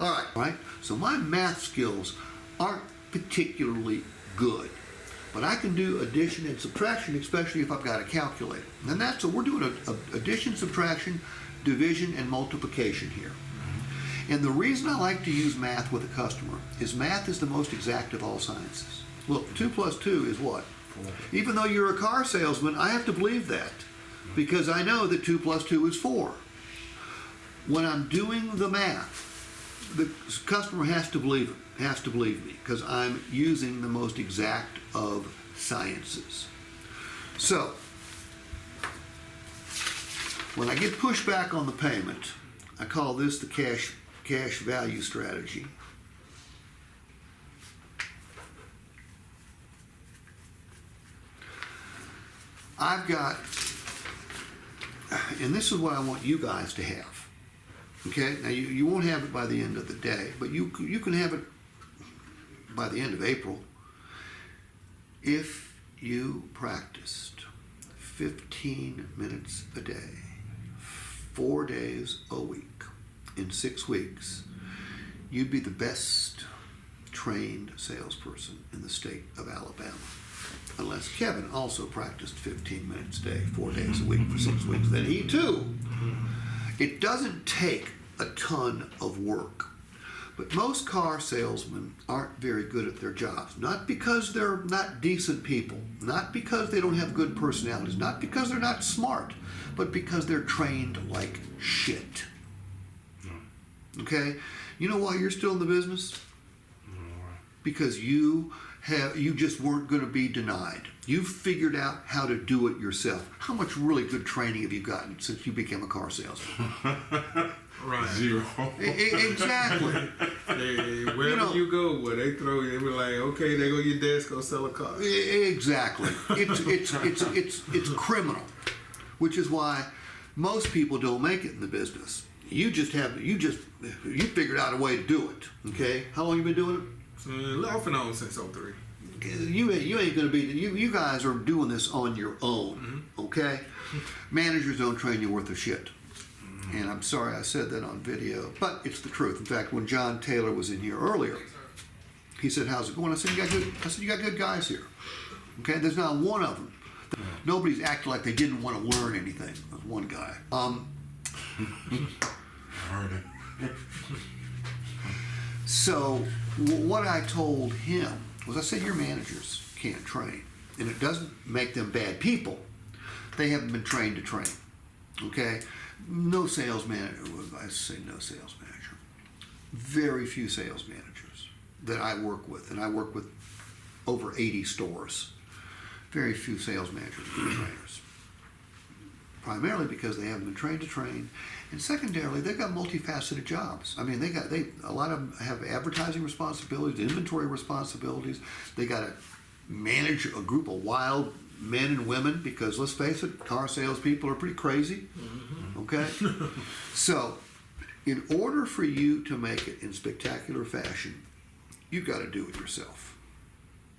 All right. So my math skills aren't particularly good, but I can do addition and subtraction, especially if I've got a calculator. And that's so we're doing a addition, subtraction, division, and multiplication here. And the reason I like to use math with a customer is math is the most exact of all sciences. Look, 2 plus 2 is what? 4. Even though you're a car salesman, I have to believe that because I know that 2 plus 2 is 4. When I'm doing the math, the customer has to believe it, has to believe me because I'm using the most exact of sciences. So, when I get pushback on the payment, I call this the cash value strategy. I've got, and this is what I want you guys to have. Okay, now you won't have it by the end of the day, but you can have it by the end of April if you practiced 15 minutes a day, 4 days a week. In 6 weeks, you'd be the best trained salesperson in the state of Alabama. Unless Kevin also practiced 15 minutes a day, 4 days a week for 6 weeks, then he too. It doesn't take a ton of work. But most car salesmen aren't very good at their jobs. Not because they're not decent people, not because they don't have good personalities, not because they're not smart, but because they're trained like shit. Okay? You know why you're still in the business? Because you just weren't going to be denied. You've figured out how to do it yourself. How much really good training have you gotten since you became a car salesman? Right. 0. Exactly. Wherever you go, where they throw you, they be like, okay, they go to your desk, go sell a car. Exactly. It's criminal, which is why most people don't make it in the business. You figured out a way to do it. Okay, how long you been doing it? Off and on since 03. You ain't gonna be. You guys are doing this on your own. Okay, managers don't train you worth of shit. And I'm sorry I said that on video, but it's the truth. In fact, when John Taylor was in here earlier, he said, "How's it going?" I said, "You got good guys here." Okay, there's not one of them. Nobody's acting like they didn't want to learn anything. There's one guy. So what I told him was, I said, your managers can't train, and it doesn't make them bad people. They haven't been trained to train. Okay, no sales manager. I say no sales manager. Very few sales managers that I work with, and I work with over 80 stores. Very few sales managers and trainers. Primarily because they haven't been trained to train, and secondarily, they've got multifaceted jobs. I mean, a lot of them have advertising responsibilities, inventory responsibilities. They got to manage a group of wild men and women because, let's face it, car salespeople are pretty crazy. Okay, so in order for you to make it in spectacular fashion, you've got to do it yourself.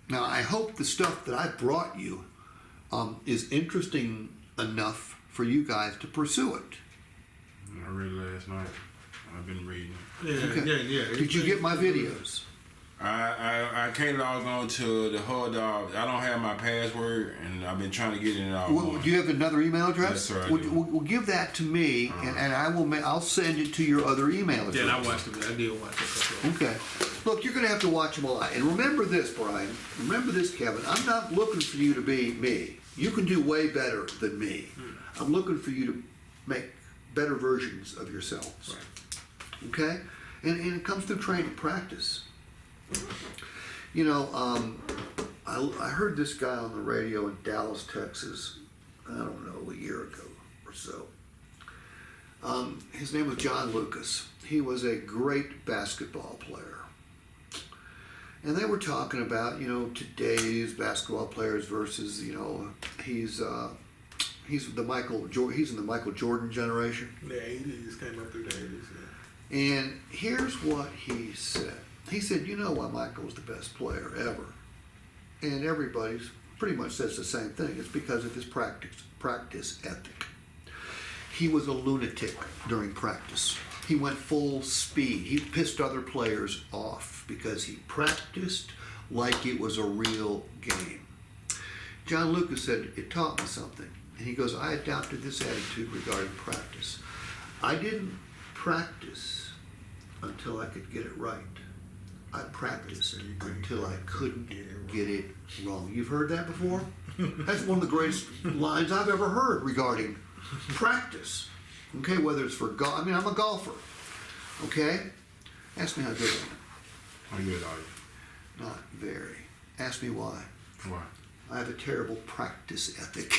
Now, I hope the stuff that I brought you is interesting enough for you guys to pursue it. I read it last night. I've been reading. Yeah. Did you get my videos? I can't log on to the HUD. I don't have my password, and I've been trying to get it all. Well, do you have another email address? Yes, sir. We'll give that to me, and I'll send it to your other email address. Yeah, I watched it. I did watch it. Okay. Look, you're going to have to watch them a lot. And remember this, Brian. Remember this, Kevin. I'm not looking for you to be me. You can do way better than me. I'm looking for you to make better versions of yourselves. Right. Okay? And it comes through training, practice. You know, I heard this guy on the radio in Dallas, Texas, I don't know, a year ago or so. His name was John Lucas. He was a great basketball player. And they were talking about, you know, today's basketball players versus, you know, he's in the Michael Jordan generation. Yeah, he just came up through the 80s, yeah. And here's what he said. He said, you know why Michael was the best player ever? And everybody's pretty much says the same thing. It's because of his practice ethic. He was a lunatic during practice. he went full speed. He pissed other players off because he practiced like it was a real game. John Lucas said, it taught me something. And he goes, I adopted this attitude regarding practice. I didn't practice until I could get it right. I practiced until I couldn't get it wrong. You've heard that before? That's one of the greatest lines I've ever heard regarding practice. Okay, whether it's for golf. I mean, I'm a golfer. Okay? Ask me how good I am. How good are you? Not very. Ask me why. Why? I have a terrible practice ethic.